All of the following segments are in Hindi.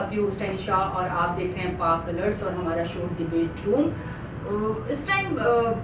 आपकी होस्ट है निशा और आप देख रहे हैं पाक अलर्ट्स और हमारा शो डिबेट रूम। इस टाइम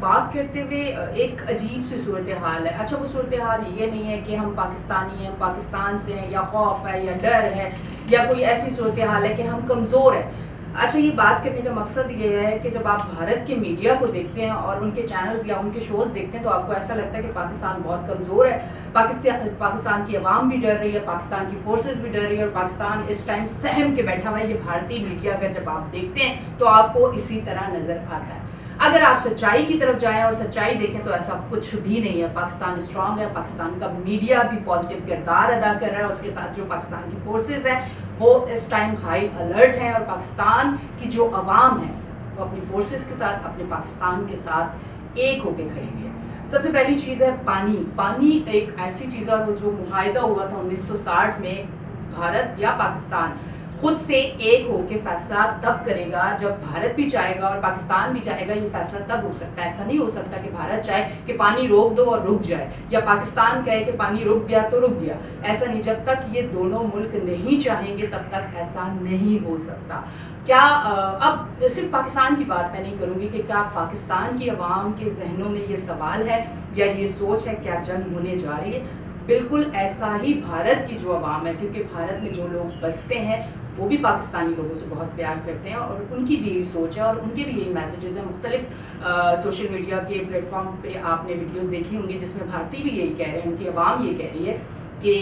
बात करते हुए एक अजीब सी सूरत हाल है। अच्छा, वो सूरत हाल ये नहीं है कि हम पाकिस्तानी हैं, पाकिस्तान से हैं, या खौफ है या डर है या कोई ऐसी सूरत हाल है कि हम कमज़ोर हैं। अच्छा, ये बात करने का मकसद ये है कि जब आप भारत के मीडिया को देखते हैं और उनके चैनल्स या उनके शोज़ देखते हैं तो आपको ऐसा लगता है कि पाकिस्तान बहुत कमज़ोर है, पाकिस्तान की आवाम भी डर रही है, पाकिस्तान की फोर्सेस भी डर रही है और पाकिस्तान इस टाइम सहम के बैठा हुआ है। ये भारतीय मीडिया अगर जब आप देखते हैं तो आपको इसी तरह नज़र आता है। अगर आप सच्चाई की तरफ जाएं और सच्चाई देखें तो ऐसा कुछ भी नहीं है। पाकिस्तान स्ट्रांग है, पाकिस्तान का मीडिया भी पॉजिटिव किरदार अदा कर रहा है, उसके साथ जो पाकिस्तान की फोर्सेस हैं वो इस टाइम हाई अलर्ट हैं और पाकिस्तान की जो आवाम है वो अपनी फोर्सेस के साथ, अपने पाकिस्तान के साथ एक होकर खड़ी हुई है। सबसे पहली चीज़ है पानी। पानी एक ऐसी चीज़ है और वो जो मुआहिदा हुआ था 1960 में, भारत या पाकिस्तान खुद से एक होकर फैसला तब करेगा जब भारत भी चाहेगा और पाकिस्तान भी चाहेगा। ये फैसला तब हो सकता है। ऐसा नहीं हो सकता कि भारत चाहे कि पानी रोक दो और रुक जाए या पाकिस्तान कहे कि पानी रुक गया तो रुक गया। ऐसा नहीं, जब तक ये दोनों मुल्क नहीं चाहेंगे तब तक ऐसा नहीं हो सकता। क्या अब सिर्फ पाकिस्तान की बात मैं नहीं करूँगी कि क्या पाकिस्तान की आवाम के जहनों में ये सवाल है या ये सोच है क्या जंग होने जा रही है? बिल्कुल ऐसा ही भारत की जो आवाम है, क्योंकि भारत में जो लोग बसते हैं वो भी पाकिस्तानी लोगों से बहुत प्यार करते हैं और उनकी भी यही सोच है और उनके भी यही मैसेजेस हैं। मुख्तलिफ सोशल मीडिया के प्लेटफॉर्म पे आपने वीडियोस देखी होंगी जिसमें भारतीय भी यही कह रहे हैं, उनकी आवाम ये कह रही है कि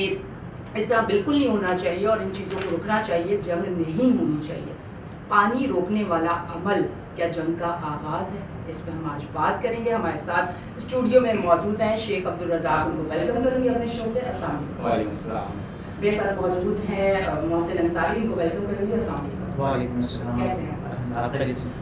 इस तरह बिल्कुल नहीं होना चाहिए और इन चीज़ों को रुकना चाहिए, जंग नहीं होनी चाहिए। पानी रोकने वाला अमल क्या जंग का आगाज़ है? इस पर हम आज बात करेंगे। हमारे साथ स्टूडियो में मौजूद हैं शेख अब्दुल रज़ाक, उनको वेलकम करूँगी अपने शो पे। अस्सलाम वालेकुम। मेरे साथ मौजूद हैं मोहसिन अंसारी, इनको वेलकम करूँगी। अस्सलाम वालेकुम। कैसे हैं?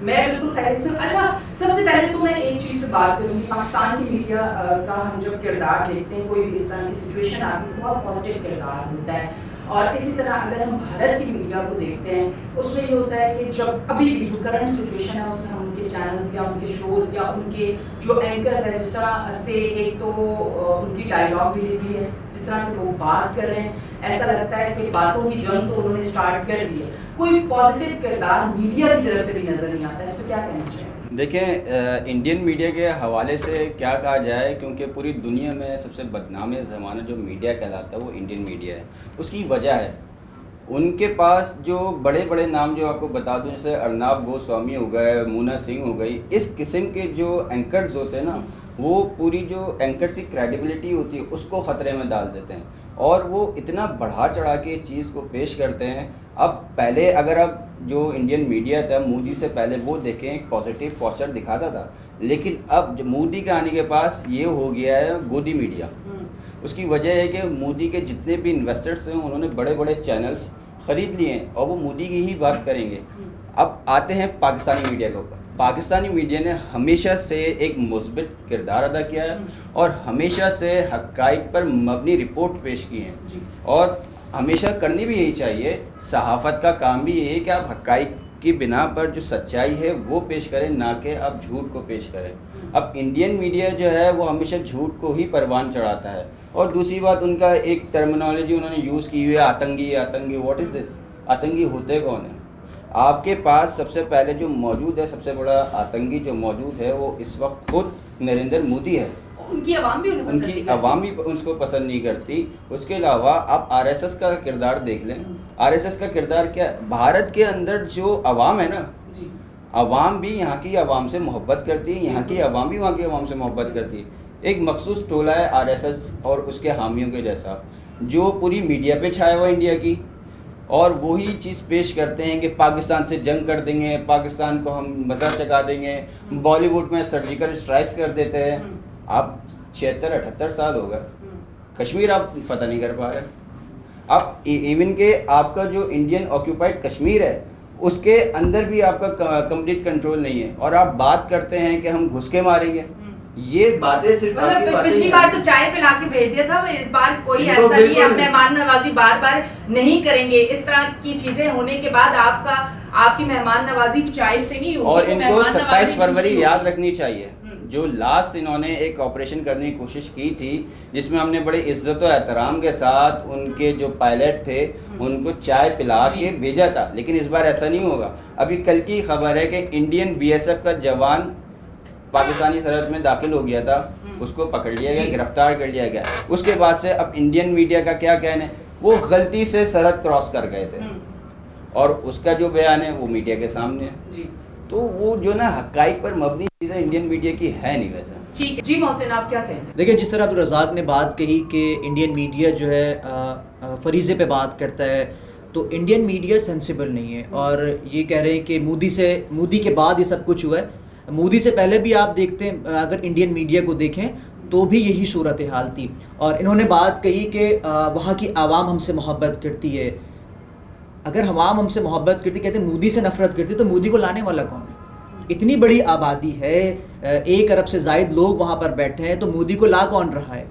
मैं बिल्कुल खैरियत से हूँ। अच्छा, सबसे पहले तो मैं एक चीज़ पे बात करूँगी। पाकिस्तान की मीडिया का हम जब किरदार देखते हैं, कोई भी इस तरह की सिचुएशन आती है तो बहुत पॉजिटिव किरदार होता है और इसी तरह अगर हम भारत की मीडिया को देखते हैं उसमें ये होता है कि जब अभी भी जो करंट सिचुएशन है उसमें हम उनके चैनल्स या उनके शोज़ या उनके जो एंकर्स हैं जिस तरह से, एक तो उनकी डायलॉग डिलीवरी है, जिस तरह से वो बात कर रहे हैं, ऐसा लगता है कि बातों की जंग तो उन्होंने स्टार्ट कर दी है। कोई पॉजिटिव किरदार मीडिया की तरफ से भी नज़र नहीं आता। इस पर क्या कहना चाहिए? देखें, इंडियन मीडिया के हवाले से क्या कहा जाए, क्योंकि पूरी दुनिया में सबसे बदनाम ज़माना जो मीडिया कहलाता है वो इंडियन मीडिया है। उसकी वजह है उनके पास जो बड़े बड़े नाम जो आपको बता दूं, जैसे अर्नब गोस्वामी हो गए, मूना सिंह हो गई, इस किस्म के जो एंकर्स होते हैं ना, वो पूरी जो एंकर्स की क्रेडिबिलिटी होती है उसको ख़तरे में डाल देते हैं और वो इतना बढ़ा चढ़ा के चीज़ को पेश करते हैं। अब पहले अगर आप जो इंडियन मीडिया था मोदी से पहले वो देखें, एक पॉजिटिव पोस्चर दिखाता था, लेकिन अब जो मोदी के आने के पास ये हो गया है गोदी मीडिया। उसकी वजह है कि मोदी के जितने भी इन्वेस्टर्स हैं उन्होंने बड़े बड़े चैनल्स ख़रीद लिए हैं और वो मोदी की ही बात करेंगे। अब आते हैं पाकिस्तानी मीडिया के ऊपर। पाकिस्तानी मीडिया ने हमेशा से एक मुस्बित किरदार अदा किया है और हमेशा से हक़ाइक़ पर मबनी रिपोर्ट पेश की हैं और हमेशा करनी भी यही चाहिए। सहाफ़त का काम भी यही है कि आप हक़ाइक़ की बिना पर जो सच्चाई है वो पेश करें, ना कि आप झूठ को पेश करें। अब इंडियन मीडिया जो है वो हमेशा झूठ को ही परवान चढ़ाता है। और दूसरी बात, उनका एक टर्मिनोलॉजी उन्होंने यूज़ की हुई है, आतंकी। आतंकी व्हाट इज़ दिस? आतंकी होते कौन है? आपके पास सबसे पहले जो मौजूद है, सबसे बड़ा आतंकी जो मौजूद है वो इस वक्त खुद नरेंद्र मोदी है। उनकी आवाम भी उसको पसंद नहीं करती। उसके अलावा आप आरएसएस का किरदार देख लें। आरएसएस का किरदार क्या है? भारत के अंदर जो आवाम है ना, आवाम भी यहाँ की आवाम से मोहब्बत करती है, यहाँ की आवाम भी वहाँ की आवाम से मोहब्बत करती है। एक मखसूस टोला है आरएसएस और उसके हामियों के जैसा, जो पूरी मीडिया पे छाया हुआ इंडिया की, और वही चीज़ पेश करते हैं कि पाकिस्तान से जंग कर देंगे, पाकिस्तान को हम मज़ा चखा देंगे, बॉलीवुड में सर्जिकल स्ट्राइक्स कर देते हैं। आप 76-78 साल हो गए, कश्मीर आप फतह नहीं कर पा रहे। आप इवन के आपका जो इंडियन ऑक्यूपाइड कश्मीर है उसके अंदर भी आपका कंप्लीट कंट्रोल नहीं है और आप बात करते हैं कि हम घुस के मारेंगे। ये बातें सिर्फ पिछली बार तो चाय पिला के भेज दिया था, इस बार कोई ऐसा नहीं है, मेहमान नवाजी बार बार नहीं करेंगे। इस तरह की चीजें होने के बाद आपकी मेहमान नवाजी चाय से नहीं होगी। और इनको 27 फरवरी याद रखनी चाहिए। जो लास्ट इन्होंने एक ऑपरेशन करने की कोशिश की थी, जिसमें हमने बड़े इज्जत और एहतराम के साथ उनके जो पायलट थे उनको चाय पिला के भेजा था, लेकिन इस बार ऐसा नहीं होगा। अभी कल की खबर है कि इंडियन बीएसएफ का जवान पाकिस्तानी सरहद में दाखिल हो गया था, उसको पकड़ लिया गया, गिरफ्तार कर लिया गया। उसके बाद से अब इंडियन मीडिया का क्या कहना है, वो गलती से सरहद क्रॉस कर गए थे और उसका जो बयान है वो मीडिया के सामने है। तो वो जो ना हकाइक पर मबनी चीज़ें इंडियन मीडिया की है नहीं वैसे। ठीक है जी मोहसिन, आप क्या कहें? देखिए, जिस तरह अब्दुल रज़ाक ने बात कही कि इंडियन मीडिया जो है फरीज़े पे बात करता है, तो इंडियन मीडिया सेंसिबल नहीं है और ये कह रहे हैं कि मोदी के बाद ये सब कुछ हुआ है। मोदी से पहले भी आप देखते हैं, अगर इंडियन मीडिया को देखें तो भी यही सूरत हाल थी। और इन्होंने बात कही कि वहाँ की आवाम हमसे मोहब्बत करती है। अगर आवाम हमसे मोहब्बत करती, कहते मोदी से नफरत करती, तो मोदी को लाने वाला कौन है? इतनी बड़ी आबादी है, 1 अरब से ज़ायद लोग वहाँ पर बैठे हैं, तो मोदी को ला कौन रहा है?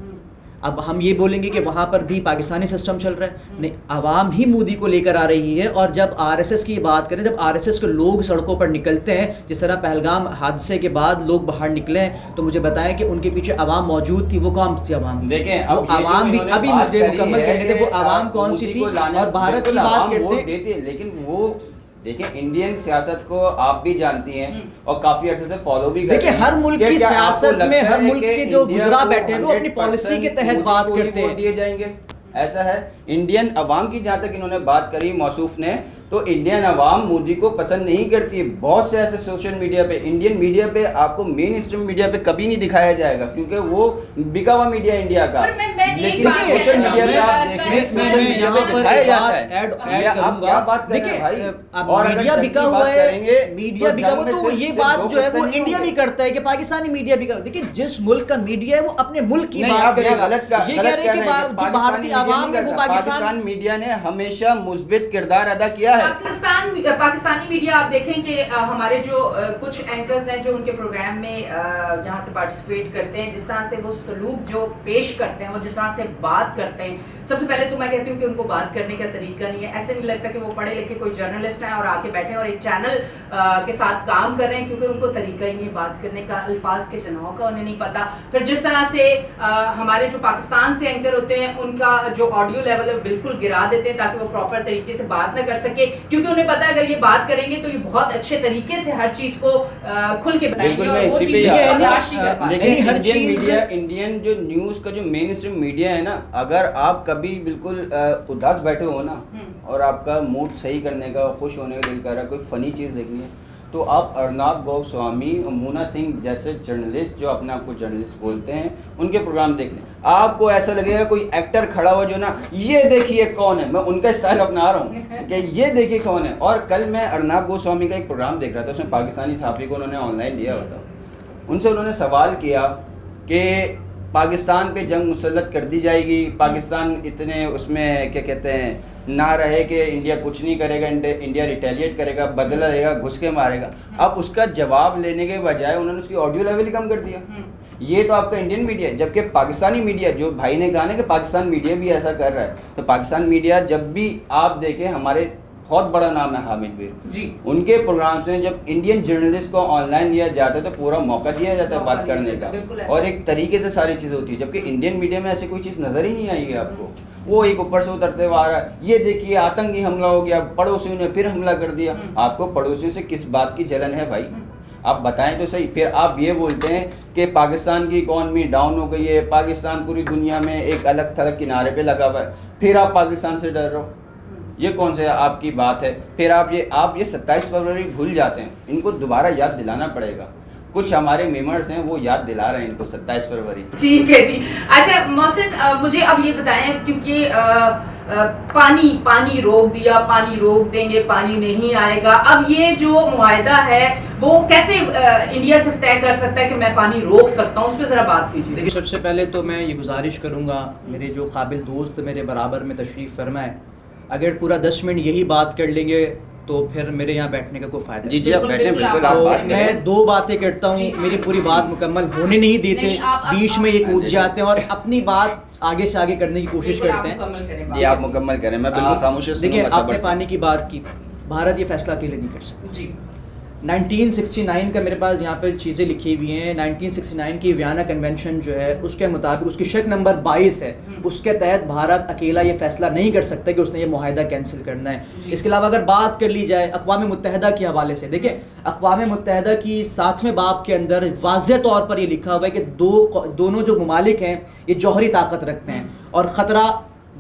अब हम ये बोलेंगे कि वहाँ पर भी पाकिस्तानी सिस्टम चल रहा है? नहीं, आवाम ही मोदी को लेकर आ रही है। और जब आरएसएस की बात करें, जब आरएसएस के लोग सड़कों पर निकलते हैं, जिस तरह पहलगाम हादसे के बाद लोग बाहर निकले हैं, तो मुझे बताएं कि उनके पीछे आवाम मौजूद थी। वो कौन थी आवाम? देखें, अब आवाम भी अभी मुझे मुकम्मल करने थे, वो आवाम कौन सी थी? और भारत की बात करते हैं, लेकिन वो देखिए इंडियन सियासत को आप भी जानती हैं और काफी अर्से से फॉलो भी करते हैं। देखिए, हर मुल्क की सियासत में हर मुल्क के जो गुजरा बैठे हैं वो अपनी पॉलिसी के तहत बात करते हैं। दिए जाएंगे, ऐसा है। इंडियन अवाम की जहाँ तक इन्होंने बात करी मौसूफ ने, तो इंडियन अवाम मोदी को पसंद नहीं करती है। बहुत से ऐसे सोशल मीडिया पे, इंडियन मीडिया पे आपको मेन स्ट्रीम मीडिया पे कभी नहीं दिखाया जाएगा, क्योंकि वो बिका हुआ मीडिया इंडिया का। लेकिन सोशल मीडिया पे आप देखें, सोशल मीडिया पे दिखाया जाता है। आप क्या बात कर रहे हैं भाई? और मीडिया बिका हुआ है, मीडिया बिका हुआ, तो ये बात जो है वो इंडिया भी करता है कि पाकिस्तानी मीडिया बिका। देखिए, जिस मुल्क का मीडिया है वो अपने मुल्क की बात करेगा। ये कह रहे हैं कि जो भारतीय आवाम है वो पाकिस्तान मीडिया ने हमेशा मुस्बित किरदार अदा किया है। पाकिस्तानी मीडिया आप देखें कि हमारे जो कुछ एंकर्स हैं जो उनके प्रोग्राम में यहाँ से पार्टिसिपेट करते हैं, जिस तरह से वो सलूक जो पेश करते हैं, वो जिस तरह से बात करते हैं, सबसे पहले तो मैं कहती हूँ कि उनको बात करने का तरीका नहीं है। ऐसे नहीं लगता कि वो पढ़े लिखे कोई जर्नलिस्ट हैं और आके बैठे हैं और एक चैनल के साथ काम कर रहे हैं, क्योंकि उनको तरीका ही नहीं बात करने का, अल्फाज के चुनाव का उन्हें नहीं पता। फिर जिस तरह से हमारे जो पाकिस्तान से एंकर होते हैं उनका जो ऑडियो लेवल है बिल्कुल गिरा देते हैं ताकि वो प्रॉपर तरीके से बात ना कर सके, क्योंकि उन्हें पता है अगर ये बात करेंगे तो ये बहुत अच्छे तरीके से हर चीज को खुल के बताएंगे और वो चीज बर्दाश्त ही कर पाएंगे। लेकिन इंडियन मीडिया, इंडियन जो न्यूज़ का जो मेन स्ट्रीम मीडिया है ना, अगर आप कभी बिल्कुल उदास बैठे हो ना और आपका मूड सही करने का, खुश होने का दिल कर रहा है, कोई फनी चीज़ देखनी है, तो आप अर्नब गोस्वामी और मोना सिंह जैसे जर्नलिस्ट जो अपने आप को जर्नलिस्ट बोलते हैं, उनके प्रोग्राम देख लें। आपको ऐसा लगेगा कोई एक्टर खड़ा हुआ जो ना, ये देखिए कौन है, मैं उनका स्टाइल अपना रहा हूँ कि ये देखिए कौन है। और कल मैं अर्नब गोस्वामी का एक प्रोग्राम देख रहा था, उसमें पाकिस्तानी सहाफ़ी को उन्होंने ऑनलाइन लिया हुआ था। उनसे उन्होंने सवाल किया कि पाकिस्तान पे जंग मुसल्लत कर दी जाएगी, पाकिस्तान इतने उसमें क्या कहते हैं ना रहे कि इंडिया कुछ नहीं करेगा, इंडिया रिटेलिएट करेगा, बदला लेगा, घुस के मारेगा। अब उसका जवाब लेने के बजाय उन्होंने उसकी ऑडियो लेवल ही कम कर दिया। ये तो आपका इंडियन मीडिया है, जबकि पाकिस्तानी मीडिया, जो भाई ने कहा ना कि पाकिस्तान मीडिया भी ऐसा कर रहा है, तो पाकिस्तान मीडिया जब भी आप देखें, हमारे बहुत बड़ा नाम है हामिद मीर जी, उनके प्रोग्राम से जब इंडियन जर्नलिस्ट को ऑनलाइन लिया जाता है तो पूरा मौका दिया जाता है बात करने का, और एक तरीके से सारी चीज़ें होती है। जबकि इंडियन मीडिया में ऐसी कोई चीज़ नज़र ही नहीं आएगी आपको। वो एक ऊपर से उतरते हुए आ रहा है, ये देखिए आतंकी हमला हो गया, पड़ोसियों ने फिर हमला कर दिया। आपको पड़ोसियों से किस बात की जलन है भाई? आप बताएं तो सही। फिर आप ये बोलते हैं कि पाकिस्तान की इकॉनमी डाउन हो गई है, पाकिस्तान पूरी दुनिया में एक अलग थलग किनारे पे लगा हुआ है, फिर आप पाकिस्तान से डर रहे हो। ये कौन से आपकी बात है? फिर आप ये 27 फरवरी भूल जाते हैं, इनको दोबारा याद दिलाना पड़ेगा। कुछ हमारे मेंबर्स हैं वो याद दिला रहे हैं इनको 27 फरवरी। ठीक है जी। अच्छा मोहसिन, मुझे अब ये बताएं, क्योंकि पानी रोक दिया, पानी रोक देंगे, पानी नहीं आएगा, अब ये जो मुआहदा है वो कैसे इंडिया से तय कर सकता है कि मैं पानी रोक सकता हूँ? उस पर ज़रा बात कीजिए। देखिए, सबसे पहले तो मैं ये गुजारिश करूँगा, मेरे जो काबिल दोस्त मेरे बराबर में तशरीफ़ फरमाए, अगर पूरा 10 मिनट यही बात कर लेंगे तो फिर मेरे यहाँ बैठने का कोई फायदा जी आप बैठे, बिल्कुल आप बात करें। मैं 2 बातें करता हूँ, मेरी पूरी बात मुकम्मल होने नहीं देते, बीच में ये कूद जाते हैं और अपनी बात आगे से आगे करने की कोशिश करते हैं। जी आप मुकम्मल करें, मैं बिल्कुल खामोश। देखिए, आपने पानी की बात की, भारत ये फैसला अकेले नहीं कर सकता जी। 1969 का मेरे पास यहाँ पे चीज़ें लिखी हुई हैं। 1969 की वियना कन्वेंशन जो है उसके मुताबिक उसकी शर्त नंबर 22 है, उसके तहत भारत अकेला ये फैसला नहीं कर सकता कि उसने ये मुआहदा कैंसिल करना है। इसके अलावा अगर बात कर ली जाए अक़वाम मुत्तहिदा के हवाले से, देखिए अक़वाम मुत्तहिदा की 7वें बाब के अंदर वाज़ेह तौर पर ये लिखा हुआ है कि दोनों जो ममालिक हैं ये जौहरी ताकत रखते हैं और ख़तरा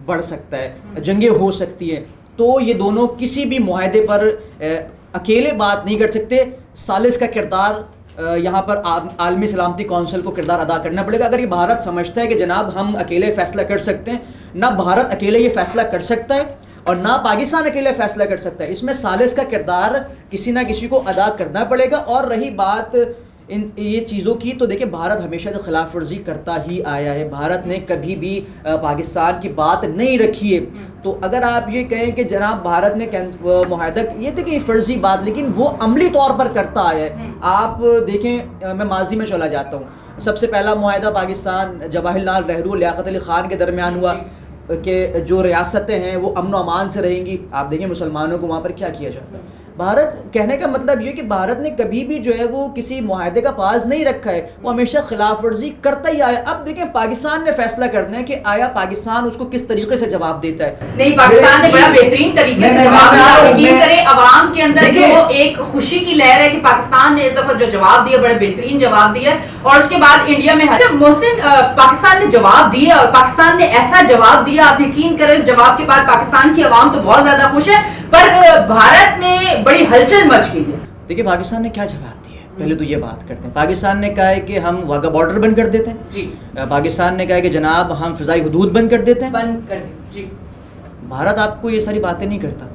बढ़ सकता है, जंगें हो सकती हैं, तो ये दोनों किसी भी मुआहदे पर अकेले बात नहीं कर सकते। सालिस का किरदार यहाँ पर आलमी सलामती कौंसिल को किरदार अदा करना पड़ेगा। अगर ये भारत समझता है कि जनाब हम अकेले फ़ैसला कर सकते हैं, ना भारत अकेले ये फ़ैसला कर सकता है और ना पाकिस्तान अकेले फ़ैसला कर सकता है, इसमें सालिस का किरदार किसी ना किसी को अदा करना पड़ेगा। और रही बात ये चीज़ों की, तो देखिए भारत हमेशा से खिलाफ वर्जी करता ही आया है, भारत ने कभी भी पाकिस्तान की बात नहीं रखी है। तो अगर आप ये कहें कि जनाब भारत ने मुआहदा, ये देखिए फ़र्जी बात, लेकिन वो अमली तौर पर करता आया है। आप देखें, मैं माजी में चला जाता हूँ, सबसे पहला मुआहदा पाकिस्तान जवाहरलाल नेहरू लियाकत अली ख़ान के दरमियान हुआ कि जो रियासतें हैं वो अमन व अमान से रहेंगी। आप देखें मुसलमानों को वहाँ पर क्या किया जाता है। भारत, कहने का मतलब ये कि भारत ने कभी भी जो है वो किसी मुआहदे का पास नहीं रखा है, वो हमेशा खिलाफ वर्जी करता ही आया। अब देखें पाकिस्तान ने फैसला करना है कि आया पाकिस्तान उसको किस तरीके से जवाब देता है। नहीं, पाकिस्तान ने बड़ा बेहतरीन तरीके से जवाब दिया। यकीन करें अवाम के अंदर जो एक खुशी की लहर है कि पाकिस्तान ने इस दफा जो जवाब दिया बड़ा बेहतरीन जवाब दिया। और उसके बाद इंडिया में मोहसिन, पाकिस्तान ने जवाब दिया और पाकिस्तान ने ऐसा जवाब दिया, आप यकीन करें इस जवाब के बाद पाकिस्तान की अवाम तो बहुत ज्यादा खुश है, पर भारत में बड़ी हलचल मच गई है। देखिए पाकिस्तान ने क्या जवाब दिया है, पहले तो ये बात करते हैं। पाकिस्तान ने कहा है कि हम वाघा बॉर्डर बंद कर देते हैं जी। पाकिस्तान ने कहा है कि जनाब हम फ़िज़ाई हुदूद बंद कर देते हैं। बंद कर दें जी। भारत आपको ये सारी बातें नहीं करता।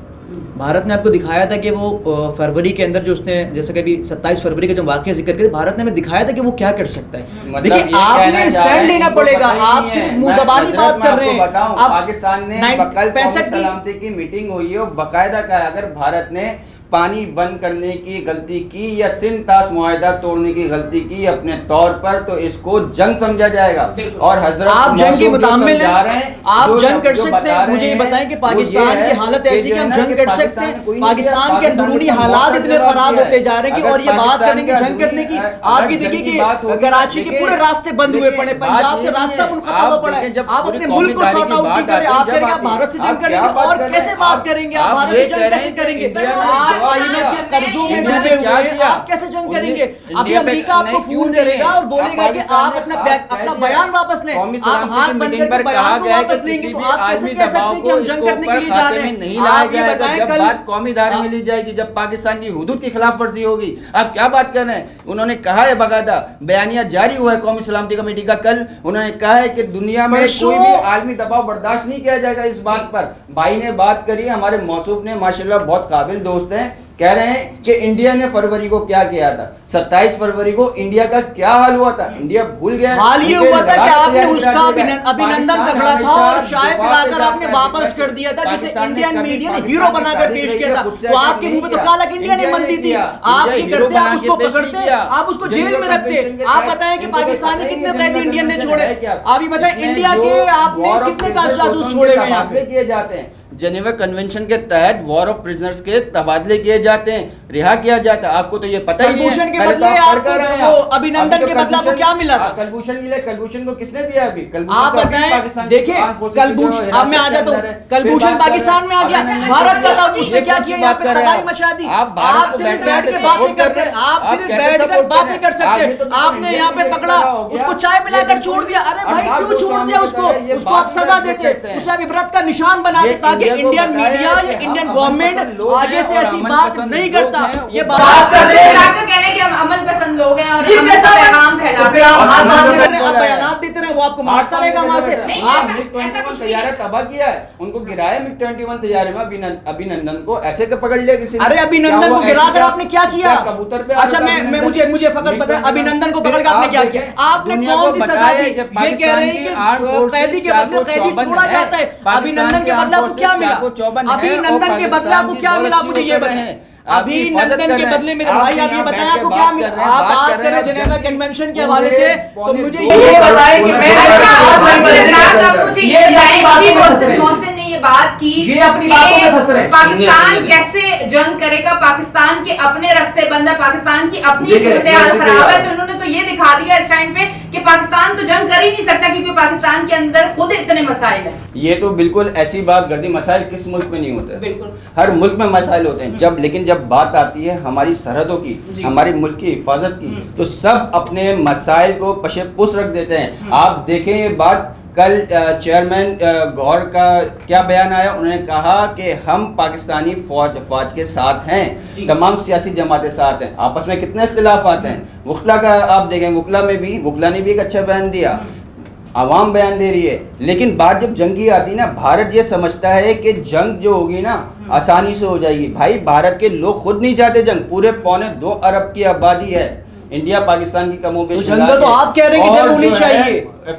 भारत ने आपको दिखाया था कि वो फरवरी के अंदर जो उसने, जैसे कभी 27 फरवरी का जो वाक़या जिक्र किया, भारत ने हमें दिखाया था कि वो क्या कर सकता है। मतलब देखिए आपने स्टैंड लेना पड़ेगा, आप सिर्फ मुंह ज़बानी बात कर रहे हैं। पाकिस्तान ने कल कौमी सलामती की मीटिंग हुई है और बाकायदा कहा अगर भारत ने पानी बंद करने की गलती की या सिंध तास मुआहदा तोड़ने की गलती की अपने तौर पर, तो इसको जंग समझा जाएगा। और हजरत आप जंग की मुतामिल हैं, आप जंग कर जो सकते हैं। मुझे ये बताएं कि पाकिस्तान की हालत ऐसी कि हम जंग कर सकते हैं। पाकिस्तान के अंदरूनी हालात इतने खराब होते जा रहे हैं कि, और ये बात करेंगे जंग करने की, आप ये देखिए कि कराची के पूरे रास्ते बंद हुए पड़े, पंजाब से रास्ता मुनक़ता हुआ पड़ा है। आप अपने मुल्क को सॉर्ट आउट नहीं करें, आप करेंगे आप भारत से जंग करेंगे, और कैसे बात करेंगे आप भारत से जंग कैसे करेंगे? आप IMF के कर्जों में डूबे हुए हैं, आप कैसे जंग करेंगे? अभी अमेरिका आपको फोन करेगा और बोलेगा कि आप अपना बयान वापस लें, आप हाथ बंद करके बयान को वापस लेंगे, तो आप कैसे कह सकते हैं कि हम जंग करने के लिए जा रहे हैं? नहीं लाया जाएगा जब बात कौमी दायरे में ली जाएगी, जब पाकिस्तान की हुदूद की खिलाफ वर्जी होगी। आप क्या बात कर रहे हैं? उन्होंने कहा है बाकायदा बयानिया जारी हुआ है कौमी सलामती कमेटी का कल, उन्होंने कहा है कि दुनिया में कोई भी आलमी दबाव बर्दाश्त नहीं किया जाएगा इस बात पर। भाई ने बात करी, हमारे मौसूफ ने माशाल्लाह बहुत काबिल दोस्त हैं, कह रहे हैं कि इंडिया ने फरवरी को क्या किया था, 27 फरवरी को इंडिया का क्या हाल हुआ था, इंडिया भूल गया। हाल ये हुआ था कि आपने उसका अभिनंदन पकड़ा था और चाय पिलाकर आपने वापस कर दिया था, जिसे इंडियन मीडिया ने हीरो बनाकर पेश किया था। तो आपके मुंह में तो काला इंडिया ने मल दी थी। आप ये करते, आप उसको पकड़ते, आप उसको जेल में रखते। आप बताएं कि पाकिस्तान ने कितने कैदी इंडियन ने छोड़े? आप ये बताएं इंडिया के आपने कितने जासूस छोड़े हुए हैं? किए जाते हैं जेनेवा कन्वेंशन के तहत वॉर ऑफ प्रिजनर्स के तबादले किए जाते हैं, रिहा किया जाता है। आपको तो ये पता ही नहीं है। के बदले आपको अभिनंदन के बदले आपको क्या मिला था? कलभूषण के लिए कलभूषण को किसने दिया? अभी आप बताएं। देखिए कलभूषण, अब मैं आ जाता हूँ, कलभूषण पाकिस्तान में आ गया, भारत का था, उसने क्या किया? यहाँ पे तबाही मचा दी। आप सिर्फ बैठ के बातें करते हैं, आप सिर्फ बैठकर बातें कर सकते। आपने यहाँ पे पकड़ा, उसको चाय पिलाकर छोड़ दिया। अरे भाई क्यों छोड़ दिया उसको आप सजा देते, उसे अब इबरत का निशान बना देते, ताकि इंडियन मीडिया या इंडियन गवर्नमेंट आगे से ऐसी बात नहीं करता। ये बात कर रहे हैं कहने कि हम अमन पसंद लोग हैं और हम ऐसा पैगाम फैलाते हैं, आप बयान देते रहे, वो आपको मारता रहेगा वहां से। तैयारा तबाह किया है, उनको गिराया MiG-21 तैयारे में अभिनंदन को ऐसे के पकड़ लिया किसी ने। अरे अभिनंदन को गिराकर आपने क्या किया? कबूतर पे। अच्छा मैं मुझे फकत पता है अभिनंदन को पकड़ के आपने क्या किया? आपने कौन सी सजा दी? ये कह रहे हैं कि कैदी के बदले कैदी छोड़ा जाता है, अभिनंदन के बदले आपको क्या मिला? अभिनंदन के बदले आपको क्या मिला? मुझे ये बताएं। अभिनंदन के बदले मेरे भाई आप ये बताएं आपको क्या मिला? आप बात करें जेनेवा कन्वेंशन के हवाले से, तो मुझे ये बताएं कि मैं मोहसिन ने ये बात की ये अपनी बातों में फंस रहे हैं। पाकिस्तान सुनिए। कैसे जंग करेगा, पाकिस्तान के अपने रास्ते बंद है, पाकिस्तान की अपनी देखिए, सूरत हाल जैसे कि खराब है, आप- तो उन्होंने तो ये दिखा दिया इस टाइम पे कि पाकिस्तान तो जंग कर ही नहीं सकता क्योंकि पाकिस्तान के अंदर खुद इतने मसाइल है। ये तो बिल्कुल ऐसी बात कर दी, मसाइल किस मुल्क में नहीं होते? बिल्कुल। हर मुल्क में मसाइल होते हैं, लेकिन जब बात आती है हमारी सरहदों की, जी। हमारे मुल्क की हिफाजत की, तो सब अपने मसाइल को पशेपुश रख देते हैं। आप देखें ये बात, कल चेयरमैन गौर का क्या बयान आया, उन्होंने कहा कि हम पाकिस्तानी फौज के साथ हैं, जी। तमाम सियासी जमातें साथ हैं। आपस में कितने इख्तिलाफ आते हैं। वकला का आप देखें, वकला ने भी एक अच्छा बयान दिया, आवाम बयान दे रही है, लेकिन बात जब जंग की आती है ना, भारत ये समझता है कि जंग जो होगी ना आसानी से हो जाएगी। भाई भारत के लोग खुद नहीं चाहते जंग, पूरे 2.25 अरब की आबादी है, इंडिया पाकिस्तान की कमों तो पे जंग तो आप कह रहे हैं कि जंग होनी चाहिए,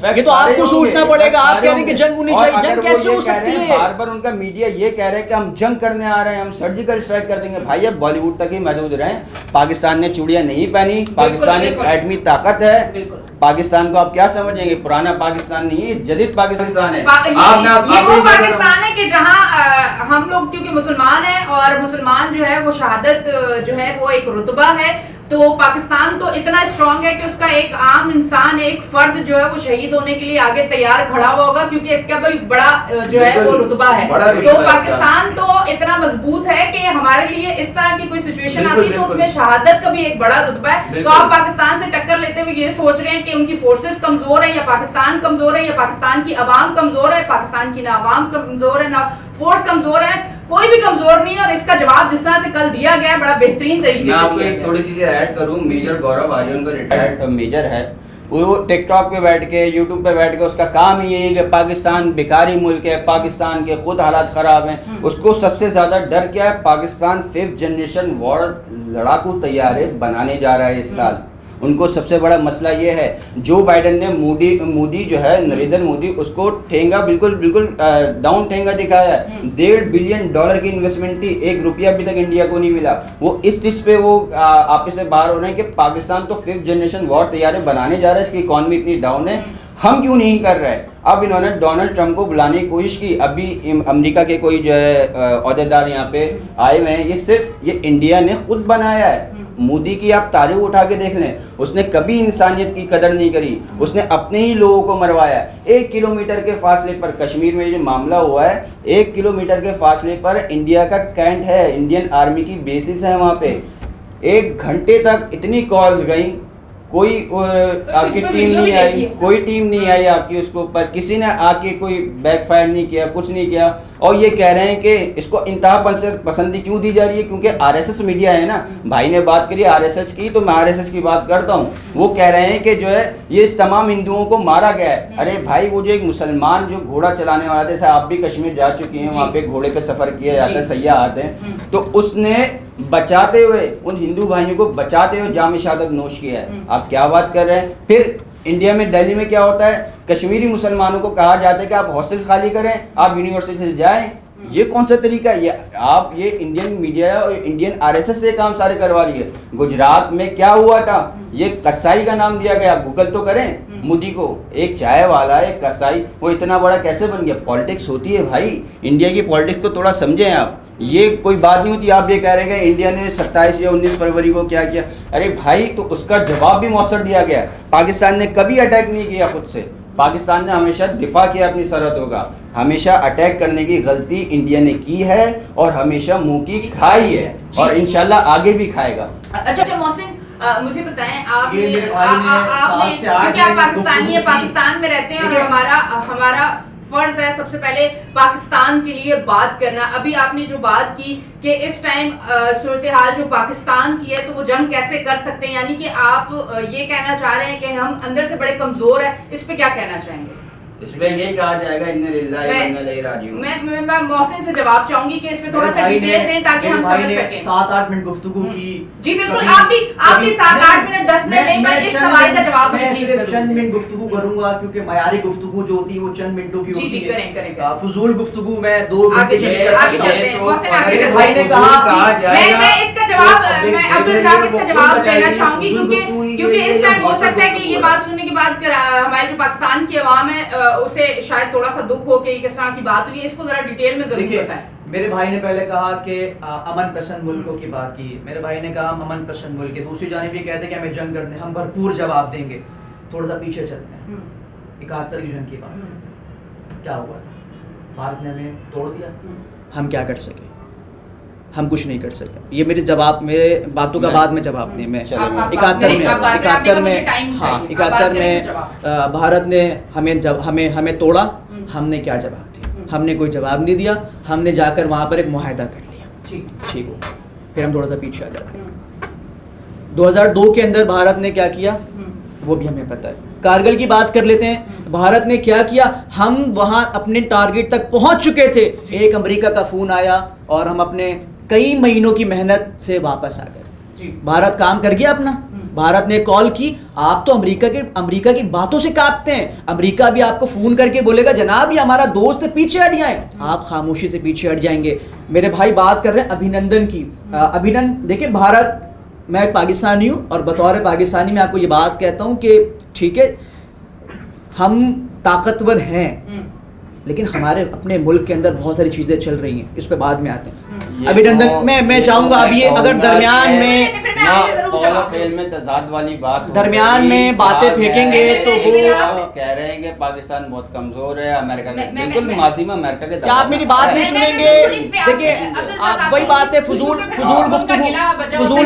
ये तो आपको सोचना पड़ेगा। आप कह रहे हैं कि जंग होनी चाहिए, जंग कैसे हो सकती है? बार बार उनका मीडिया ये कह रहा है कि हम जंग करने आ रहे हैं, हम सर्जिकल स्ट्राइक कर देंगे। भाई अब बॉलीवुड तक ही महदूद रहे, पाकिस्तान ने चूड़ियां नहीं पहनी, पाकिस्तान एक बिल्कुल। एटमी ताकत है। बिल्कुल। पाकिस्तान को आप क्या समझेंगे? पुराना पाकिस्तान नहीं है, जदीद पाकिस्तान है। ये वो पाकिस्तान है कि जहां हम लोग क्योंकि मुसलमान हैं और मुसलमान जो है वो शहादत जो है वो एक रुतबा है, तो पाकिस्तान तो इतना स्ट्रांग है कि उसका एक आम इंसान, एक फर्द जो है वो शहीद होने के लिए आगे तैयार खड़ा हुआ होगा क्योंकि इसका भी बड़ा जो है वो रुतबा है। बड़ा रुतबा तो है पाकिस्तान तो इतना मजबूत है कि हमारे लिए इस तरह की कोई सिचुएशन बिल्कुल, आती है तो बिल्कुल। उसमें शहादत का भी एक बड़ा रुतबा है। तो बिल्कुल। आप पाकिस्तान से टक्कर लेते हुए ये सोच रहे हैं कि उनकी फोर्सेस कमजोर है या पाकिस्तान कमजोर है या पाकिस्तान की आवाम कमजोर है, पाकिस्तान की ना आवाम कमजोर है ना फोर्स कमजोर है, कोई भी कमजोर नहीं है। और इसका जवाब जिस तरह से कल दिया गया है बड़ा बेहतरीन तरीके मैं से आपको दिया एक गया। थोड़ी सी ऐड करूं, मेजर गौरव आर्य उनका रिटायर्ड मेजर है, वो टिकटॉक पे बैठ के, यूट्यूब पे बैठ के, उसका काम ही यही है कि पाकिस्तान भिखारी मुल्क है, पाकिस्तान के खुद हालात ख़राब हैं। उसको सबसे ज़्यादा डर क्या है? पाकिस्तान 5th जनरेशन वॉर लड़ाकू तैयारे बनाने जा रहा है इस साल। उनको सबसे बड़ा मसला ये है, जो बाइडन ने मोदी जो है नरेंद्र मोदी, उसको ठेंगा बिल्कुल डाउन ठेंगा दिखाया है। $1.5 बिलियन की इन्वेस्टमेंट थी, 1 रुपया अभी तक इंडिया को नहीं मिला। वो इस चीज़ पे वो आपस से बाहर हो रहे हैं कि पाकिस्तान तो 5th जनरेशन वॉर तैयारे बनाने जा रहा है, इसकी इकॉनमी इतनी डाउन है, हम क्यों नहीं कर रहे हैं? अब इन्होंने डोनाल्ड ट्रंप को बुलाने की कोशिश की, अभी अमेरिका के कोई जो है अहदेदार यहाँ पे आए हुए हैं, ये सिर्फ ये इंडिया ने खुद बनाया है। मोदी की आप तारीख उठा के देख लें, उसने कभी इंसानियत की कदर नहीं करी, उसने अपने ही लोगों को मरवाया। 1 किलोमीटर के फासले पर कश्मीर में जो मामला हुआ है, 1 किलोमीटर के फासले पर इंडिया का कैंट है, इंडियन आर्मी की बेसिस है वहाँ पे। 1 घंटे तक इतनी कॉल्स गई, कोई आपकी इसमें टीम वीडियो नहीं भी आई, देखिए। कोई टीम नहीं आई आपकी उसके ऊपर, किसी ने आके कोई बैकफायर नहीं किया, कुछ नहीं किया। और ये कह रहे हैं कि इसको इंतहा पसंदी क्यों दी जा रही है? क्योंकि आरएसएस मीडिया है ना, भाई ने बात करी आरएसएस की, तो मैं आरएसएस की बात करता हूँ। वो कह रहे हैं कि जो है ये इस तमाम हिंदुओं को मारा गया है। अरे भाई, वो जो एक मुसलमान जो घोड़ा चलाने वाला था, जैसे आप भी कश्मीर जा चुकी हैं, वहाँ पे घोड़े पे सफर किया जाता है, सैयाह आते हैं, तो उसने बचाते हुए, उन हिंदू भाइयों को बचाते हुए जाम शहादत नोश किया है। आप क्या बात कर रहे हैं? फिर इंडिया में दिल्ली में क्या होता है, कश्मीरी मुसलमानों को कहा जाता है कि आप हॉस्टल खाली करें, आप यूनिवर्सिटी से जाएं। ये कौन सा तरीका है? ये इंडियन मीडिया और इंडियन आरएसएस से काम सारे करवा रही है। गुजरात में क्या हुआ था, ये कसाई का नाम दिया गया, गूगल तो करें मोदी को। एक चाय वाला, एक कसाई, वो इतना बड़ा कैसे बन गया? पॉलिटिक्स होती है भाई, इंडिया की पॉलिटिक्स को थोड़ा समझें आप। ये कोई बात नहीं होती। आप ये कह रहे हैं कि इंडिया ने 27 या 19 फरवरी को क्या किया। अरे भाई, तो उसका जवाब भी मौसर दिया गया। पाकिस्तान ने कभी अटैक नहीं किया खुद से, पाकिस्तान ने हमेशा दिफा किया अपनी सरहदों का। हमेशा अटैक करने की गलती इंडिया ने की है और हमेशा मुंह की खाई है, और इंशाल्लाह आगे भी खाएगा। अच्छा मोहसिन, मुझे बताएं, आप ये मेरे भाई ने 7 से 8 क्योंकि आप मिनट पाकिस्तानी हैं, गुफ्तगू की। पाकिस्तान में रहते हैं और देखिए, हमारा फर्ज है सबसे पहले पाकिस्तान के लिए बात करना। अभी आपने जो बात की कि इस टाइम सूरत हाल जो पाकिस्तान की है, तो वो जंग कैसे कर सकते हैं, यानी कि आप ये कहना चाह रहे हैं कि हम अंदर से बड़े कमजोर हैं, इस पे क्या कहना चाहेंगे? इसमें ये कहा जाएगा इन्ना लिल्लाहि व इन्ना इलैहि राजिऊन। मैं मोहसिन से जवाब चाहूंगी कि इस पे थोड़ा सा डिटेल दें ताकि हम समझ सकें। 7-8 मिनट गुफ्तगू की। जी बिल्कुल, आप भी 7-8 मिनट 10 मिनट लें, पर इस सवाल का जवाब मुझे मैं प्लीज सिर्फ जरूर चंद दें। मिनट गुफ्तगू करूंगा, क्योंकि मयारी गुफ्तगू जो होती है वो चंद मिनटों की जी, होती जी, है। करें। फजूल गुफ्तगू में 2 आगे घंटे चलते हैं, आगे चलते हैं। मोहसिन, आगे भाई ने कहा मैं इसका जवाब मैं अब्दुल रज़ाक इसका जवाब देना चाहूंगी, क्योंकि क्योंकि इस टाइम हो सकता है कि ये बात सुनने के बाद हमारे जो पाकिस्तान की अवाम है उसे शायद थोड़ा सा दुख हो कि किस तरह की बात हुई है, इसको जरा डिटेल में जरूर बताएं। मेरे भाई ने पहले कहा कि अमन पसंद मुल्कों की बात की, मेरे भाई ने कहा हम अमन पसंद मुल्क है, दूसरी जानिब ये कहते हैं कि हमें जंग करते हैं, हम भरपूर जवाब देंगे। थोड़ा सा पीछे चलते हैं, 71 की जंग की बात करते हैं, क्या हुआ था? भारत ने हमें तोड़ दिया, हम क्या कर सके? हम कुछ नहीं कर सके। ये मेरे जवाब, मेरे बातों का बाद में जवाब नहीं, मैं 71 में भारत ने हमें तोड़ा, हमने क्या जवाब दिया? हमने कोई जवाब नहीं दिया, हमने जाकर वहाँ पर एक मुआहदा कर लिया, ठीक हो। फिर हम थोड़ा सा पीछे आ जाते हैं, 2002 के अंदर भारत ने क्या किया वो भी हमें पता है। कारगिल की बात कर लेते हैं, भारत ने क्या किया, हम वहाँ अपने टारगेट तक पहुँच चुके थे, एक अमेरिका का फ़ोन आया और हम अपने कई महीनों की मेहनत से वापस आ गए। भारत काम कर गया अपना, भारत ने कॉल की, आप तो अमेरिका की बातों से कांपते हैं, अमेरिका भी आपको फ़ोन करके बोलेगा जनाब ये हमारा दोस्त है, पीछे हट जाएं, आप खामोशी से पीछे हट जाएंगे। मेरे भाई बात कर रहे हैं अभिनंदन की, अभिनंदन देखिए, भारत, मैं एक पाकिस्तानी हूँ और बतौर पाकिस्तानी मैं आपको ये बात कहता हूँ कि ठीक है हम ताकतवर हैं, लेकिन हमारे अपने मुल्क के अंदर बहुत सारी चीज़ें चल रही हैं, इस पे बाद में आते हैं। अभिनंदन मैं चाहूँगा अभी अगर दरमियान में तजाद वाली बात दरमियान में बातें फेंकेंगे तो वो कह रहे हैं कि पाकिस्तान बहुत कमजोर है, अमेरिका के बिल्कुल माजी में अमेरिका के, क्या आप मेरी बात नहीं सुनेंगे? देखिए आप वही बात है, फजूल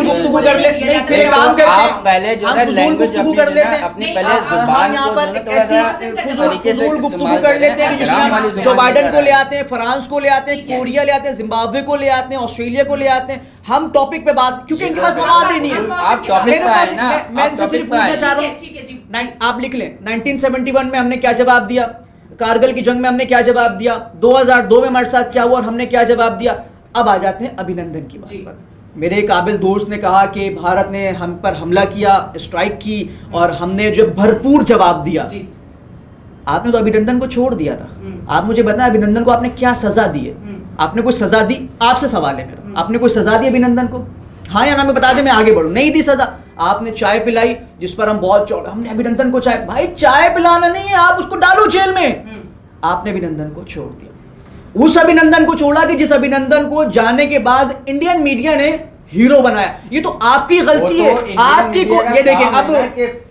गुफ्तगू कर लेते हैं, फिर काम करते हैं, आप पहले जो है लैंग्वेज अपनी पहले जुबान को थोड़ा सा तरीके से गुफ्तगू कर लेते हैं, जिसमें जो बाइडेन को ले आते हैं, फ्रांस को ले आते हैं, कोरिया ले आते हैं, जिम्बाब्वे को ले आते हैं, ऑस्ट्रेलिया को ले आते हैं, हम टॉपिक पे बात, क्योंकि इनके पास मवाद ही नहीं है। आप टॉपिक पे आए ना, मैं इनसे सिर्फ पूछना चाह रहा हूँ, आप लिख लें 1971 में हमने क्या जवाब दिया, कारगिल की जंग में हमने क्या जवाब दिया, 2002 में हमारे साथ क्या हुआ और हमने क्या जवाब दिया। अब आ जाते हैं अभिनंदन की बात पर। मेरे काबिल दोस्त ने कहा कि भारत ने हम पर हमला किया, स्ट्राइक की और हमने जो भरपूर जवाब दिया। आपने तो अभिनंदन को छोड़ दिया था, आप मुझे बताएं अभिनंदन को आपने क्या सजा दी है? आपने कोई सजा दी? आपसे सवाल है मेरा, आपने कोई सजा दी अभिनंदन को? हाँ या ना में बता दें, मैं आगे बढ़ूं। नहीं दी सजा। आपने चाय पिलाई जिस पर हम बहुत चौड़े, हमने अभिनंदन को भाई चाय पिलाना नहीं है, आप उसको डालो जेल में। आपने अभिनंदन को छोड़ दिया, उस अभिनंदन को छोड़ा कि जिस अभिनंदन को जाने के बाद इंडियन मीडिया ने हीरो बनाया। ये तो आपकी गलती है, आपकी को ये देखें। अब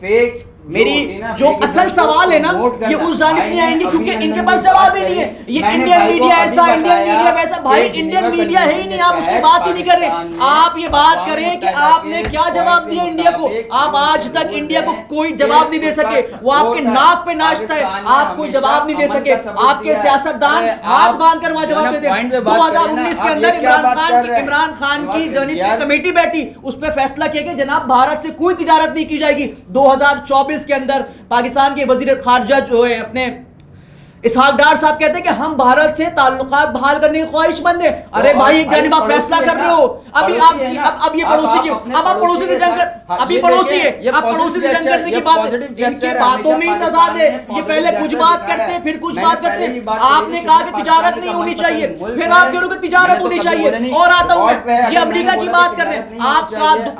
फेक मेरी जो असल सवाल है ना, ये उस जानिब नहीं आएंगे क्योंकि इनके पास जवाब ही नहीं है। ये इंडियन मीडिया ऐसा, इंडियन मीडिया वैसा, भाई इंडियन मीडिया है ही नहीं, आप उसकी बात ही नहीं कर रहे। आप ये बात करें कि आपने क्या जवाब दिया इंडिया को। आप आज तक इंडिया को कोई जवाब नहीं दे सके, वो आपके नाक पे नाचता है, आप कोई जवाब नहीं दे सके। आपके सियासतदान हाथ बांध कर वहां जवाब देते हैं। 2019 के अंदर इमरान खान की जानिब से कमेटी बैठी, उस पर फैसला किया कि जनाब भारत से कोई तिजारत नहीं की जाएगी। 2024 के अंदर पाकिस्तान के वजीर खारजा जो है अपने इसहाक डार साहब कहते हैं कि हम भारत से ताल्लुकात बहाल करने की ख्वाहिशमंद है। अरे भाई एक जानिब आप फैसला कर रहे हो, अभी आप अब ये पड़ोसी की, अब आप पड़ोसी से जंग कर, अभी पड़ोसी है, आप पड़ोसी से जंग करने की बात, इनकी बातों में ही तजाद है। ये पहले कुछ बात करते हैं फिर कुछ बात करते हैं। आपने कहा कि तिजारत नहीं होनी चाहिए, फिर आप कह रहे हो कि तिजारत होनी चाहिए। और आता हूं ये अमेरिका की बात कर रहे हैं,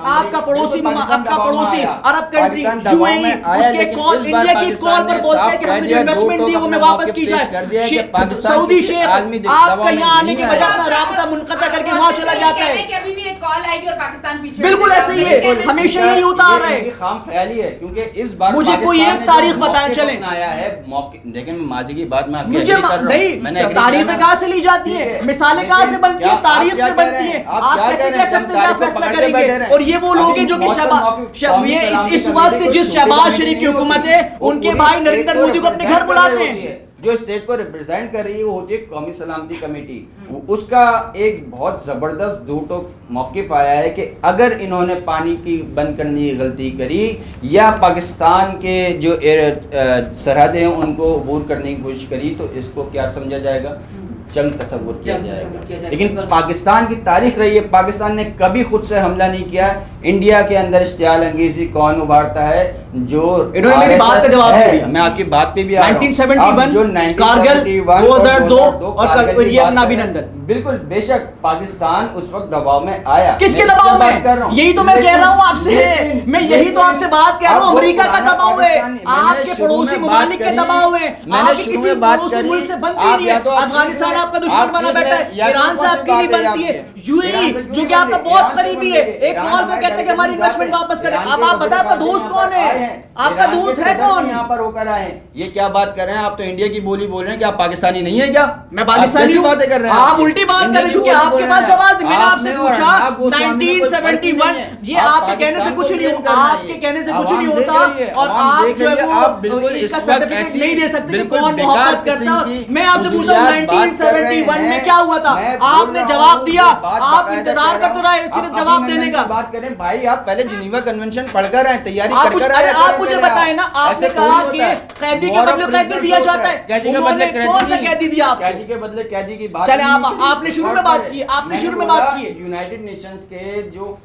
आपका पड़ोसी, आपका पड़ोसी अरब कंट्री यूएई, उसके कॉल इंडिया की कॉल पर बोलते हैं कि हमने जो इन्वेस्टमेंट दी वो मैं वापस की जाए। सऊदी शेख आपका यहाँ आने के बजाय अपना राब्ता मुनक़ता करके वहाँ चला जाता है। अभी भी एक कॉल आएगी और पाकिस्तान पीछे, बिल्कुल ऐसे ही है, हमेशा यही होता आ रहा है। खाम ख्याली है क्योंकि इस बार मुझे कोई एक तारीख बताएं चलें। आया है मौके, देखें माजी की बात में मुझे नहीं, तारीखें कहाँ से ली जाती है, मिसालें कहाँ से बनती है, तारीख से बनती है। आप कैसे कह सकते हैं फैसला करेंगे? और ये वो लोग हैं जो कि इस वक्त जिस शहबाज शरीफ की हुकूमत है उनके भाई नरेंद्र मोदी को अपने घर बुलाते हैं। जो स्टेट को रिप्रेजेंट कर रही है वो होती है कौमी सलामती कमेटी। उसका एक बहुत ज़बरदस्त दूटो मौक़िफ़ आया है कि अगर इन्होंने पानी की बंद करने की गलती करी या पाकिस्तान के जो सरहदें हैं उनको अबूर करने की कोशिश करी तो इसको क्या समझा जाएगा? जंग तस्वुर किया जाएगा। लेकिन पाकिस्तान की तारीख रही है, पाकिस्तान ने कभी खुद से हमला नहीं किया। इंडिया के अंदर इश्तियाल अंगेज़ी कौन उभारता है? जो इन्होंने मेरी बात का जवाब दिया। मैं आपकी बात पे भी आ रहा हूं। 1971 कारगिल, 2002 और ये अपना अभिनंदन। बिल्कुल बेशक पाकिस्तान उस वक्त दबाव में आया। किसके मैं इससे दबाव बात में? कर रहा हूं। यही तो मैं कह रहा हूं आपसे। लेकिन- मैं यही तो आपसे बात कह रहा हूं, अब वो अमेरिका का पुराना दबाव है, पाकिस्तानी- मैंने आपके शुरू पड़ोसी में मुमालिक बात के करी, दबाव है, मैंने आपके शुरू किसी में बात पड़ोसी करी, मुल्क से बनती आप नहीं या है। तो आप अफगानिस्तान ठीक आपका है, दुश्मन आप बना ठीक बैठा है, है, या तो ईरान से कौन सी आपकी बात नहीं है बनती है, आपकी? यूएई ईरान से क्यों जो कि नहीं आपका बनती? बहुत ईरान से करीबी क्यों है, बनती? एक ईरान कॉल पे हमारे कहते हैं कि हमारी डेलीगेशन इन्वेस्टमेंट जाते हैं। वापस करें। ईरान अब के आप बताएं आपका सदर दोस्त यहाँ कौन पर आए है, हैं। आपका ईरान के दोस्त है सदर भी कौन? यहाँ पर होकर आए हैं। ये क्या बात कर रहे हैं आप? तो इंडिया की बोली बोल रहे हैं कि आप पाकिस्तानी नहीं है क्या? मैं पाकिस्तानी आप कैसी हूं? बातें कर रहे हैं? आप उल्टी बात कर रहे हैं, क्योंकि आपके पास सवाल थे। मैंने आपसे पूछा 1971, ये आपके कहने से कुछ नहीं होता, आपके कहने से कुछ नहीं होता, और आप जो है वो इसका सर्टिफिकेट नहीं दे सकते कि कौन मोहब्बत करता है। मैं आपसे पूछ रहा हूँ 1971 में क्या हुआ था? आपने जवाब दिया, आप इंतजार करते रहे सिर्फ जवाब देने का। बात करें भाई, आप पहले जिनेवा कन्वेंशन पढ़कर आए, तैयारी आप कर अरे आप मुझे बताएं ना, आपने कहा कि कैदी के बदले कैदी दिया जाता है, कैदी के उन्होंने बदले कौन सा कैदी दिया आपको? कैदी के बदले कैदी की बात चले नहीं आप की। आपने शुरू में और बात पहले की, आपने मैंने शुरू में बोला, बात की। यूनाइटेड नेशंस के जो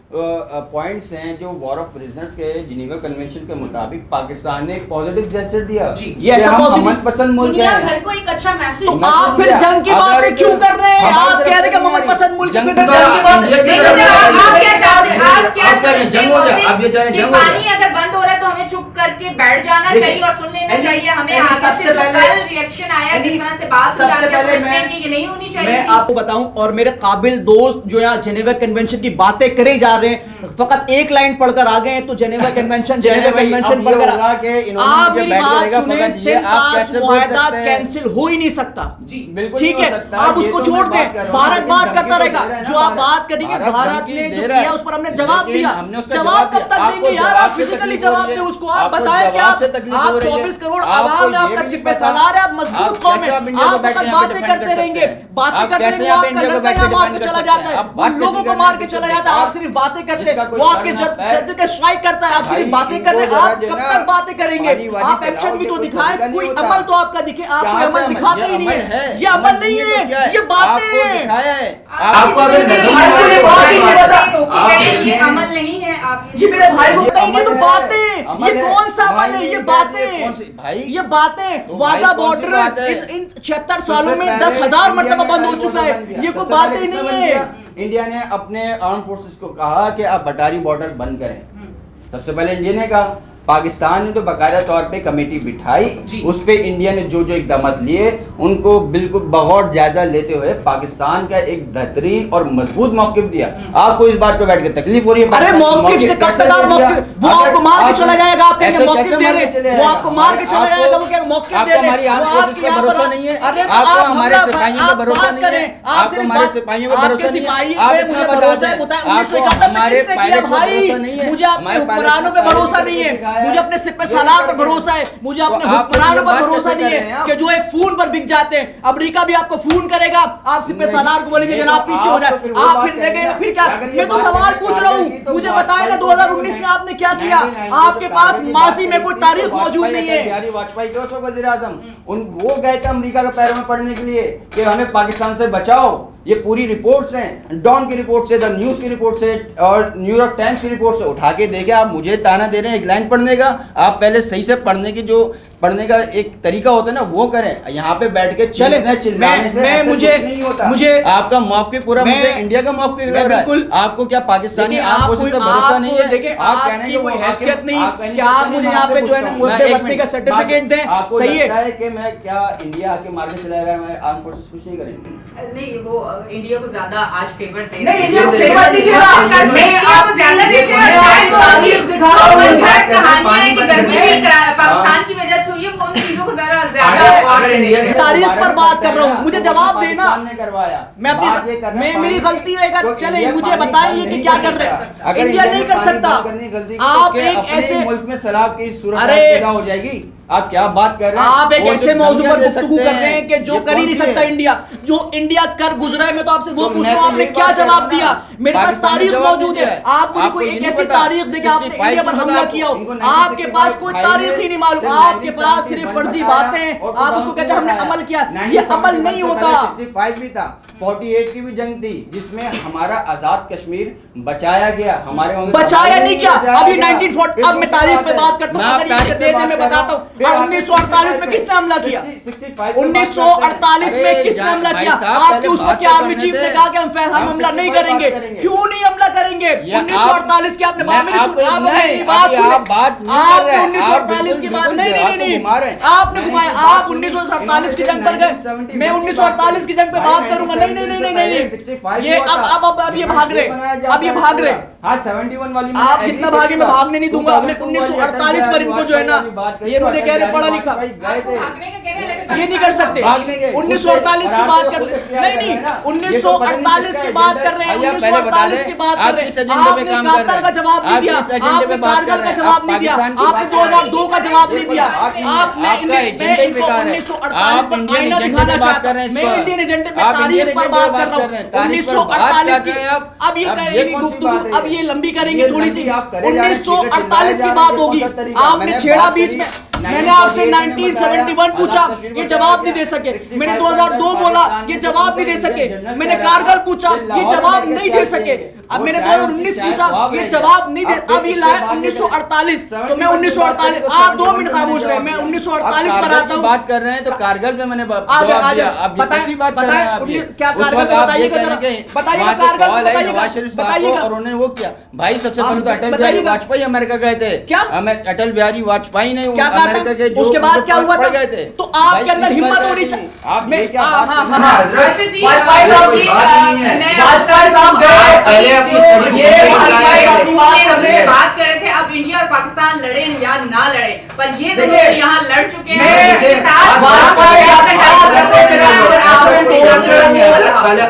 पॉइंट्स हैं, जो वॉर ऑफ प्रिजनर्स के जिनेवा कन्वेंशन के मुताबिक पाकिस्तान ने एक पॉजिटिव जेस्चर दिया जी, ये ऐसा कि हम positive- अमन पसंद मुल्क दुनिया हैं। भर को एक अच्छा मैसेज तो मैसेज आप फिर दिया। जंग की अगर बातें क्यों कर रहे हैं? हमारी आप तरफ कह रहे से हैं कि नहीं आ मोहम्मद रही। पसंद मुल्क जंग की तो जंग की बात इंडिया की नहीं, तरफ नहीं, से आप आ रही क्या है। चाहते हैं? आप क्या आप कह रहे हैं समझते जंग हो जाए, हैं आप ये चाह रहे हैं कि जंग हो जाए। पानी अगर बंद हो रहा है तो हमें चुप करके बैठ जाना देखिए, चाहिए और सुन लेना अजी, चाहिए? हमें अजी, आगे सबसे से जो पहले- कल रिएक्शन आया, अजी, जिस तरह से बात हुई, सबसे आप क्या पहले समझते हैं मैं- कि ये नहीं होनी चाहिए मैं थी? आपको बताऊं, और मेरे काबिल दोस्त जो यहाँ जेनेवा कन्वेंशन की बातें करे जा रहे हैं, फकत एक लाइन पढ़कर आ गए हैं तो जेनेवा कन्वेंशन जेनेवा कन्वेंशन पढ़कर आप मेरी बात सुने, सिर्फ आज मुआहदा कैंसिल हो ही नहीं सकता। जी, बिल्कुल ठीक नहीं है, हो सकता। आप ये उसको तो छोड़ मैं बात दें, कर रहा हूं, भारत लेकिन बात धमकी करता तो रहेगा। दे रहा है जो ना आप बात करेंगे भारत भारत धमकी ने दे जो रहा है। किया उस पर हमने जवाब लेकिन दिया। हमने उसका जवाब कब तक आपको देंगे यार? जवाब आप से फिजिकली तकलीफ हो जवाब रही दें है। उसको। आप आपको बताएं कि जवाब आप से तकलीफ हो रही है। 24 करोड़ आपको आवाम है, ये आपका भी सिपह नहीं पता। सालार है, आप मजबूत आप कौम कैसे है, आप इंडिया को आप बैठ के फकत यहाँ पे बातें defend करते कर रहेंगे, सकते हैं? बातें आप करते कैसे रहेंगे, यहाँ पे आपका इंडिया को लड़का बैठ के यहाँ मार defend के कर चला सकते जाता हैं? है, आप बात उन लोगों किसी को करने मार के की चला तो जाता है, आप आप- सिर्फ बातें करते जिसका हैं, कोई वो आपके करना है। सर्जिकल स्ट्राइक करता है, आप भाई, सिर्फ बातें इनको कर रहे हैं। जरा आप जो कब ना तक बातें करेंगे? पानी वानी आप एक्शन पिलाओ, भी तो ये कोई दिखाएं, तरीका नहीं कोई होता। अमल तो आपका दिखे, आप कोई कहाँ से अमल अमल? दिखाते ये ही नहीं अमल है, ये अमल नहीं तो क्या है, ये बातें आपको हैं। दिखाया है। आपको अगर अगर नहीं भाई को ये बात ही नहीं पता। रोके गए, ये अमल नहीं है। आप ये मेरे भाई को ये पता ही नहीं, तो अमल है, बातें, अमल ये है। कौन सा अमल भाई है? ये ये कौन बातें, सी भाई? ये बातें, तो वादा भाई कौन सी बात बॉर्डर है? इन 76 सबसे सालों में पहले 10,000 मरतबा इंडिया ने बंद हो अटारी चुका है, बॉर्डर बंद किया। ये कोई सबसे बातें पहले नहीं किसने बंद है। किया? इंडिया ने अपने आर्म फोर्सेस को कहा कि आप अटारी बॉर्डर बंद करें। सबसे पहले इंडिया ने कहा। पाकिस्तान ने तो बाकायदा तौर पे कमेटी बिठाई, उस पे इंडिया ने जो जो इकदाम लिए उनको बिल्कुल बगौर जायजा लेते हुए पाकिस्तान का एक बेहतरीन और मजबूत मौक़िफ़ दिया। आपको इस बात पे बैठ के तकलीफ हो रही है? अरे मौक़िफ़ से कब तक आप मौक़िफ़, वो आपको मार के चला जाएगा, आप कहेंगे मौक़िफ़ दे रहे, वो आपको मार के चला जाएगा, वो क्या मौक़िफ़ दे रहे? आपको हमारी आर्म फोर्सेस पे भरोसा नहीं है? अरे आपको हमारे सिपाहियों पे भरोसा नहीं है? आपको हमारे सिपाहियों पे भरोसा नहीं है? आप इतना बताते हैं, आपको हमारे पायलट्स पे भरोसा नहीं है? मुझे अपने हुक्मरानों पे भरोसा नहीं है, मुझे अपने सिपह सालार पर भरोसा है, मुझे अपने हुक्मरानों पर भरोसा नहीं है कि जो एक फोन पर बिक जाते हैं। अमेरिका भी आपको फोन करेगा, आप सिपह सालार को बोलेंगे जनाब पीछे हो जाए, आप फिर देखेंगे, फिर क्या? मैं तो सवाल पूछ रहा हूँ, मुझे बताएं ना 2019 में आपने क्या किया? आपके पास माजी में कोई तारीख मौजूद नहीं है। बिहारी वाजपेयी थे उस वक्त वज़ीर आज़म, वो गए थे अमेरिका के पैरों में पड़ने के लिए कि हमें पाकिस्तान से बचाओ। ये पूरी रिपोर्ट्स हैं, डॉन की रिपोर्ट से, द न्यूज़ की रिपोर्ट से और न्यूयॉर्क टाइम्स की रिपोर्ट से उठा के देखे। आप मुझे ताना दे रहे हैं एक लाइन पढ़ने का? आप पहले सही से पढ़ने की, जो पढ़ने का एक तरीका होता है ना, वो करें। यहाँ पे बैठ के चिल्लाने से ऐसे मुझे कुछ नहीं होता। मुझे आपका मौक़िफ़ पूरा मुझे इंडिया का मौक़िफ़ लग रहा है। आपको क्या पाकिस्तानी आर्म फोर्सेस पे भरोसा नहीं है? देखिए, आपकी कोई हैसियत नहीं कि आप मुझे यहाँ पे जो है ना मुझे बचने का सर्टिफिकेट दें। आपको सही लगता है है कि मैं क्या इंडिया आके मार के चला जाएगा, मैं आर्म फोर्सेस कुछ नहीं करेंगे? नहीं, वो इंडिया को ज्यादा आज फेवर दे नहीं, रहे इंडिया हैं। को फेवर नहीं दे रहा। इंडिया को ज्यादा देख रहे हैं। कहानी है कि गर्मी में पाकिस्तान की वजह से हुई है, वो उन चीजों को जरा ज्यादा गौर से देख रहे हैं। तारीख पर बात कर रहा हूँ, मुझे जवाब देना। पाकिस्तान ने करवाया। मैं बात ये कर अपनी रहा हूं, मेरी पानी गलती की, है, तो चले इंडिया मुझे पानी बताइए बंद कि नहीं क्या कर कर रहे सकता। हैं? अगर इंडिया नहीं ने कर पानी सकता। बंद करने की गलती की, आप तो क्या एक अपने ऐसे मुल्क में सैलाब की सूरत अरे पैदा हो जाएगी? आप क्या बात कर रहे हैं? आप एक वो ऐसे सिर्फ मौजू धमकियां पर दे गुफ्तगू सकते कर रहे हैं कि जो ये कर ही कौन नहीं सी सकता है? इंडिया, जो इंडिया कर गुजरा है। मैं तो आपसे वो तो पूछ मैं रहा तो हूँ, आपने यही क्या बात कर रहा जवाब हूं दिया? ना। मेरे पास पाकिस्तान ने तारीख जवाब मौजूद दिया है। है। आप मुझे आपको कोई ये एक नहीं ऐसी पता? तारीख दें कि आपने 65 इंडिया पर नहीं हमला पता किया हो, आपको? आपके पास कोई 1965 तारीख ही नहीं मालूम, में आपके पास सिर्फ 1971 फर्जी बताया बातें हैं, और आप उसको कहते हैं हमने बताया। अमल किया, ये अमल 1971 नहीं से होता। पहले 65 भी था, 48 की भी जंग थी जिसमें हमारा आजाद कश्मीर बचाया गया, हमारे वहाँ बचाया नहीं क्या? बचाया अभी गया। 1940 अब मैं फिर तारीख दूसरी पे बात करता मैं हूँ, आप अगर तारीख ये पे दे बात मैं कर रहा बताता हूँ। हूँ। फिर 1948 में किसने हमला किया? 1948 में किसने हमला किया? आपके उस वक्त के आर्मी चीफ ने कहा कि हम हमला नहीं करेंगे। क्यों नहीं हमला करेंगे? 1948 की आपने बात मेरी सुनी, आप मेरी बात सुने। आपने 1948 की बात नहीं, आपने घुमाया। आप 1948 की जंग पर गए, मैं 1948 की जंग पे बात करूंगा। नहीं, ये अब ये भाग रहे, अब ये भाग रहे। हाँ 71 वाली आप जितना भागे मैं भागने नहीं दूंगा। अपने 1948 पर इनको जो है ना, ये मुझे कह रहे पढ़ा लिखा, आपको भागने का कह रहे हैं, लेकिन ये नहीं कर सकते। 1948 की बात कर नहीं 1948 की बात कर रहे हैं, 1948 की बात कर रहे हैं। आपने कातर का जवाब नहीं दिया, आपने कारगिल का जवाब नहीं दिया, आपने 2002 का जवाब नहीं दिया। आपने इनको 1948 पर आईना दिखाना चाहता हूं। मैं इंडियन एजेंडे पे तारीख पर बात कर रहा हूं। 1948 की अब ये करेंगे गुफ्तगू, अब ये लंबी करेंगे थोड़ी सी। 1948 की बात होगी, आपने छेड़ा बीच में। मैंने आपसे 1971 पूछा, ये जवाब नहीं दे सके। मैंने 2002 बोला, ये जवाब नहीं दे सके। मैंने कारगिल पूछा, ये जवाब नहीं दे सके। अब मैंने 2019 पूछा, ये जवाब नहीं दे। अब ये लाया 1948, तो मैं 1948, आप 2 मिनट खामोश रहे, मैं 1948 पर आता हूँ। बात कर रहे हैं तो कारगिल पे मैंने जवाब दिया। अब ये कैसी बात कर रहे हैं आप? क्या उस कारगिल वक्त आप ये बताइएगा कह रहे जरा, हैं कि बताइएगा वहाँ से कारगिल कॉल आई बताइएगा, नवाज शरीफ साहब को बताइएगा। और उन्होंने वो किया। भाई सबसे पहले तो अटल बिहारी बताइएगा। वाजपेयी अमेरिका गए थे। क्या? अटल बिहारी वाजपेयी ने क्या कहा अमेरिका के था? जो उसके बाद क्या हुआ पड़ था? गए थे। तो आपके अंदर हिम्मत होनी चाहिए। आप ये क्या बात कर रहे हैं? हाँ। अच्छा जी, वाजपेयी साहब ये, की बात नहीं है। मैं वाजपेयी साहब गए, पहले अपनी स्टडी ये को वाजपेयी साहब की बात कर रहे हैं। बात कर रहे थे, अब इंडिया और पाकिस्तान लड़े या ना लड़े, पर ये दोनों देखिए, यहाँ लड़ चुके मैं हैं। इसके साथ वाजपेयी साहब ने बात बात करते चले और आप पहले